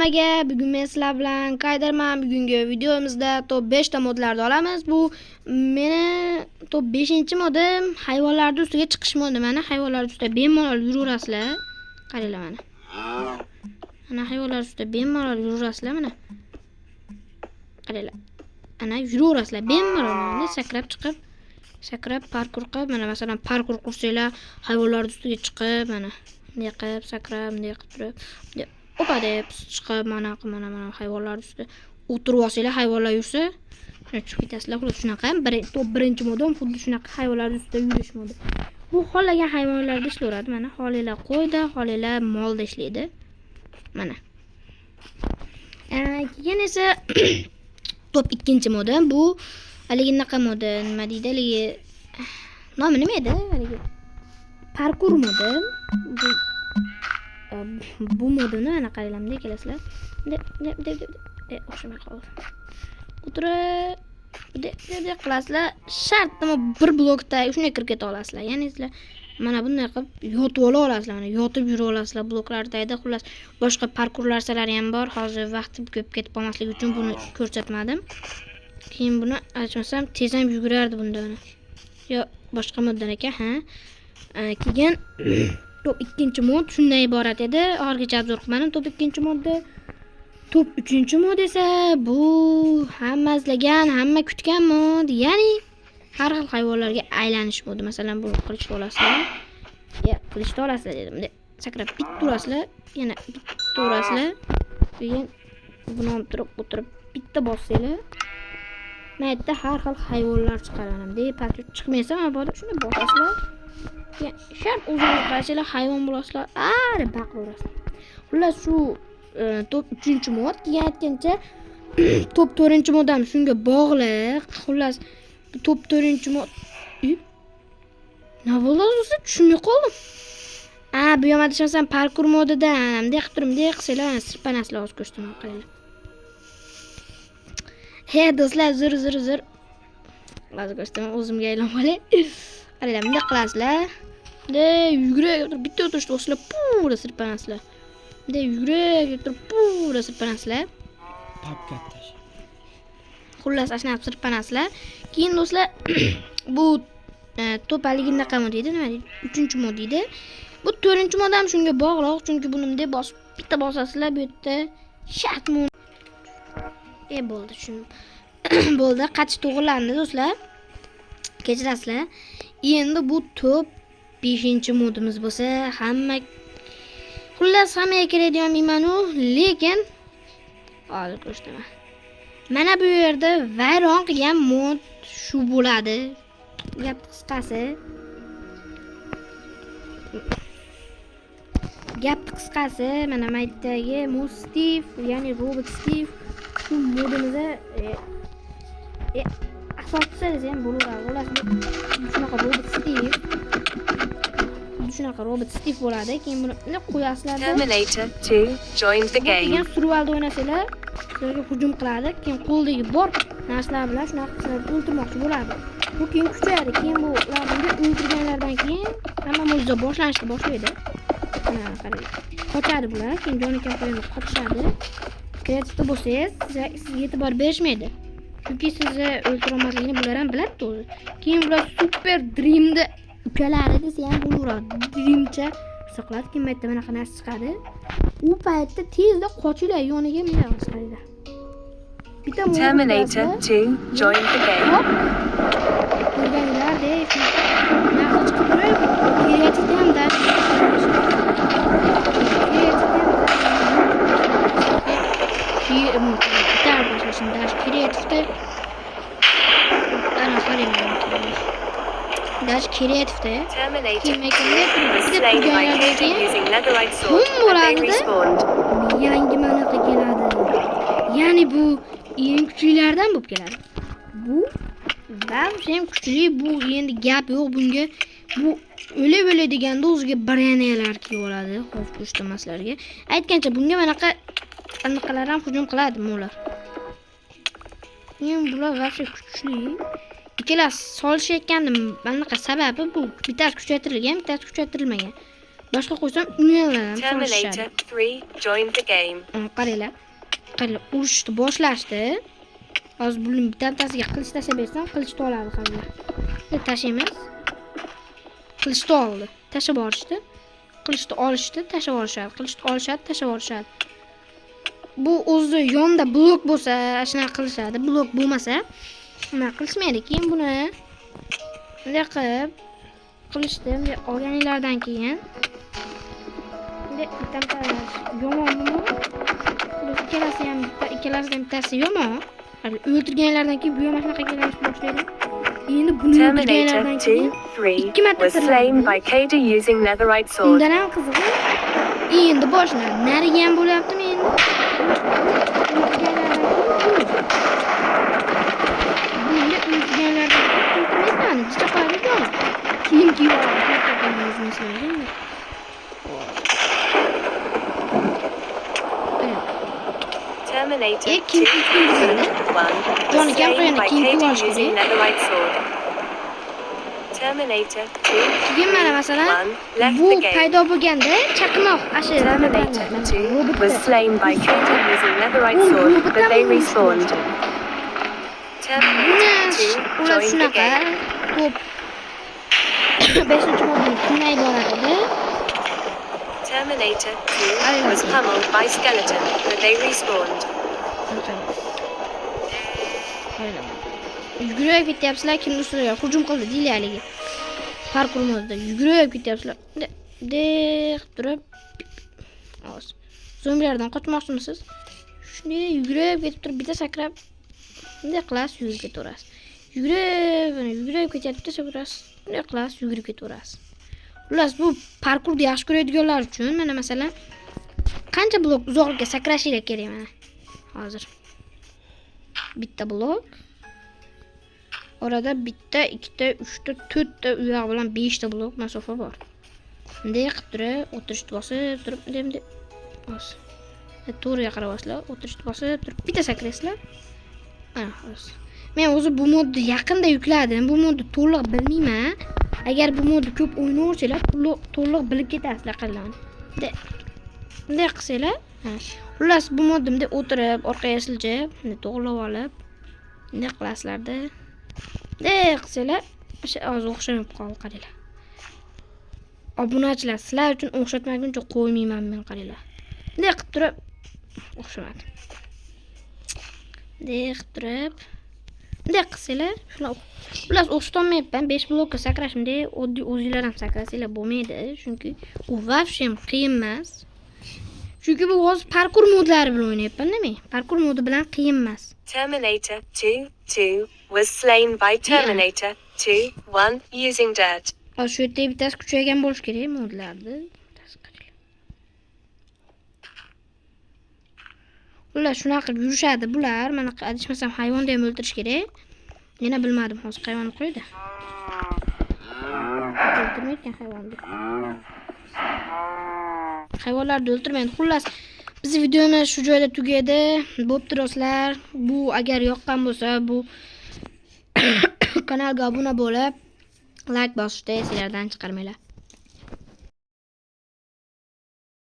Hammaga bugun men sizlar bilan qaydarman. Bugungi videomizda top 5 ta modlarni olamiz. Bu meni top 5-modim, hayvonlar ustiga chiqish modi. Mana hayvonlar ustida bemalol yuraverasizlar. Qaranglar mana. Ana hayvonlar ustida bemalol yuraverasizlar mana. Qaranglar. Ana yuraverasizlar bemalol mana sakrab chiqib, sakrab parkur qilib, mana masalan parkur qursanglar, hayvonlar ustiga chiqib, mana bunday qilib sakrab, bunday qilib turib, opa deb chiqib, mana hayvonlar ustida o'tirib olsanglar, hayvonlar yursa, shuna chiqib ketasizlar. Xullas shunaqa top 1-modim xuddi shunaqa hayvonlar ustida yurish modi. Bu xohlagan hayvonlarda ishlayveradi. Mana xohlaylar qo'yda, xohlaylar molda ishlaydi. Mana. Keyin esa top 2-modim. Bu haligi naqa modi, nima deydi? Haligi nomi nima edi? Haligi parkur modi. Bu modini ana qaranglar, bunday kelasizlar. O'xshamay qoldi. O'tirib bunday qilasizlar. Shart nima bir blokda shunday kirib keta olasizlar. Ya'ni sizlar mana bunday qilib yotib ola olasizlar. Mana yotib yura olasizlar bloklardayda. Xullas boshqa parkurlarsalari ham bor. Hozir vaqtim ko'p ketib qolmasligi uchun buni ko'rsatmadim. Keyin buni ochmasam tez ham yugurardi bunda. Yo boshqa moddan ekan, ha. Keyin top 2-mod shundan iborat edi. Oxirgacha obzor qilmadim top 2-modda. Top 3-mod esa bu hamma izlagan, hamma kutgan mod. Ya'ni har xil hayvonlarga aylanish modi. Masalan, buni qilichni olasizlar. Qilichni olasizlar dedim. Sakrab bitta urasizlar, yana bitta urasizlar. Keyin buni olib o'tirib bitta bossanglar, mayda har xil hayvonlar chiqaranam. Paket chiqmaysa, mana bu yerda shuni bosasizlar. Shart o'zingiz qarasanglar hayvon bo'lasizlar. Deb baqiraverasizlar. Xullas shu top 3-mod. Keyin aytgancha top 4-mod ham shunga bog'liq. Xullas top 4-mod. Nima bo'ldi o'zi tushunmay qoldim. Bu ham adashmasam parkur modida bunday qilib turib, bunday qilsanglar sirpanasizlar o'z ko'rsatdim qaranglar. Do'stlar, zur. Hozir ko'rsataman, o'zimga aylanib olay. Qaranglar, bunday qilasizlar. Bunday yugurib bitta o'tirishda o'sizlar pura sirpanasizlar. Bunday yugurib turib pura sirpanasizlar. Katta. Xullas ashnab sirpanasizlar. Keyin do'stlar bu top haligini qamod deydi, nima deydi? 3-mod deydi. Bu 4-mod ham shunga bog'liq, chunki buni bunday bosib bitta bosasizlar, bu yerda shatmon. Bo'ldi, tushundim. Bo'ldi, qatish to'g'rilandi do'stlar. Kechirasizlar. Endi bu top 5-modimiz bo'lsa, xullas hammaga kerakdigan deyman-u, lekin hozir ko'rsataman. Mana bu yerda vayron qilgan mod shu bo'ladi. Gap qisqasi, mana maytdagi Steve, ya'ni Robot Steve shu modimizda asoschisi ham bo'laveradi. Shunaqa Robot Steve bo'ladi. Keyin buni qo'yasizlar. Terminator 2 joined the game. Keyin survivalda o'ynasanglar, sizlarga hujum qiladi. Keyin qo'ldagi bor narsalar bilan shunaqa qilib o'ldirmoqchi bo'ladi. Bu keyin kuchayadi. Keyin bu ularni o'ldirganlardan keyin hamma mo'jiza boshlanishni boshlaydi. Mana qarang. Qochadi bular. Keyin jonikam qo'yib qochishadi. Kreativda bo'lsangiz, sizga e'tibor berishmaydi. Chunki sizni o'ldirolmasligini bular ham biladi o'zi. Keyin bular super dreamda ukalari desa ham bo'laveradi. Dreamcha saqlab keyin maytda bunaqa narsa chiqadi. U paytda tezda qochinglar, yoniga minasizlar. Bitta Terminator 2 joined the game. Ko'rganlar deb narsa chiqib turib, kreativda ham da Dash kreativda yangi manaqa keladi. Ya'ni bu eng kuchlilardan bo'lib keladi. Bu ham kuchli, bu endi gap yo'q bunga. Bu o'la deganda o'ziga branelar kelib oladi, xo'p ko'rsatmaslarga. Aytgancha bunga anaqalar ham hujum qiladi mo'lar. Men bular vaqti kuchli. Ikkalasi solishayotgandim. Anaqa sababi bu bittasi kuchaytirilgan, bittasi kuchaytirilmagan. Boshqa qo'ysam uniyonlardan Terminator 3 joined the game. Qaranglar. Urushni boshlashdi. Hozir buning bittasiga qilich tashlab bersam, qilichni oladi hamma. Tashlaymiz. Qilichni oldi. Tashlab yuborishdi. Qilichni olishdi, tashlab yuborishadi. Qilichni olishadi, tashlab yuborishadi. Bu o'zi yonda blok bo'lsa, shuna qilishadi. Blok bo'lmasa, nima qilishmaydi. Keyin buni bunday qilib qilishdi. Bunday olganinglardan keyin bunday yomonmi? Ikkalasidan bittasi yomon. O'ltirganlardan keyin bu ham shunaqa kelishni boshlaydi. Endi buni o'ltirganlardan keyin 2 marta was slain by Kader using netherite sword. Undan ham qizig'i endi boshlanadi. Nariga ham bo'lyaptimi endi? Bunga o'ltirganlardan o'ltirmaysan, jicha qo'yadi-ku. Kiyim kiyib oladi. Terminator 2 kim season 1 was Johnny, slain Cameron, by kim Kader var using şimdi? netherite sword. Terminator 2 Keyin mana masalan left bu the game. paydo bo'lganda chaqmoq Terminator 2 was slain by Kader using netherite sword, but they respawned. Terminator 2 ular joined the shunaqa game. ko'p 5-modul shunday iborat edi. Terminator 2 was pummeled by skeleton, but they respawned. Yugurib ketyapsizlar, kimni ustiga hujum qildi deylarligi. Parkur modda yugurib ketyapsizlar. Deb turib. Hozir. Zombilardan qochmoqchimisiz? Shunday yugurib ketib turib, bitta sakrab bunday qilasiz, yugurib ketaverasiz. Yugurib ketyapti, bitta sakrasiz. Bunday qilasiz, yugurib ketaverasiz. Xullas, bu parkurni yaxshi ko'radiganlar uchun mana masalan qancha blok uzoqlikka sakrashingiz kerak mana. Hozir. Bitta blok. Orada bitta, ikkita, uchta, to'rtta uyoq bilan 5 ta blok masofa bor. Bunday qilib turib, o'tirishni bosib turib, bunday bosib. To'g'riga qarabasizlar, o'tirishni bosib turib, bitta sakraysizlar. Mana hozir. Men o'zi bu modni yaqinda yukladim. Bu modni to'liq bilmayman. Agar bu modni ko'p o'ynaysanglar, to'liq bilib ketasizlar qilani. Bunday qilsanglar, xullas bu modni bunday o'tirib, orqaga siljib, bunday to'g'rilab olib, bunday qilasizlarda. Bunday qilsanglar, o'sha hozir o'xshamay qoldi, qaranglar. Obunachilar, sizlar uchun o'xshatmaguncha qo'ymayman men, qaranglar. Bunday qilib turib o'xshamadi. Bunday qilib turib bunday qilsanglar, shuna xullas o'xshatolmayapman. 5 blokka sakrashimda oddiy o'zingizlar ham sakrasanglar bo'lmaydi, chunki u vafshem qiyin emas. Chunki bu hozir parkur modlari bilan o'ynayapman-da men. Parkur modi bilan qiyin emas. Terminator 2 was slain by Terminator 2 using dirt. Hozir shu yerda bittasi kuchaygan bo'lish kerak modlarni. Ular shunaqa qilib yurishadi bular. Mana adashmasam hayvonni ham o'ldirish kerak. Yana bilmadim, hozir hayvonni qo'ydi. O'ldirmayotgan hayvonni. Hayvonlarni o'ldirmaydi. Xullas, bizning videomiz shu joyda tugadi. Bo'pti do'stlar. Bu agar yoqqan bo'lsa, bu kanalga obuna bo'lib, like bosishni sizlardan chiqarmanglar.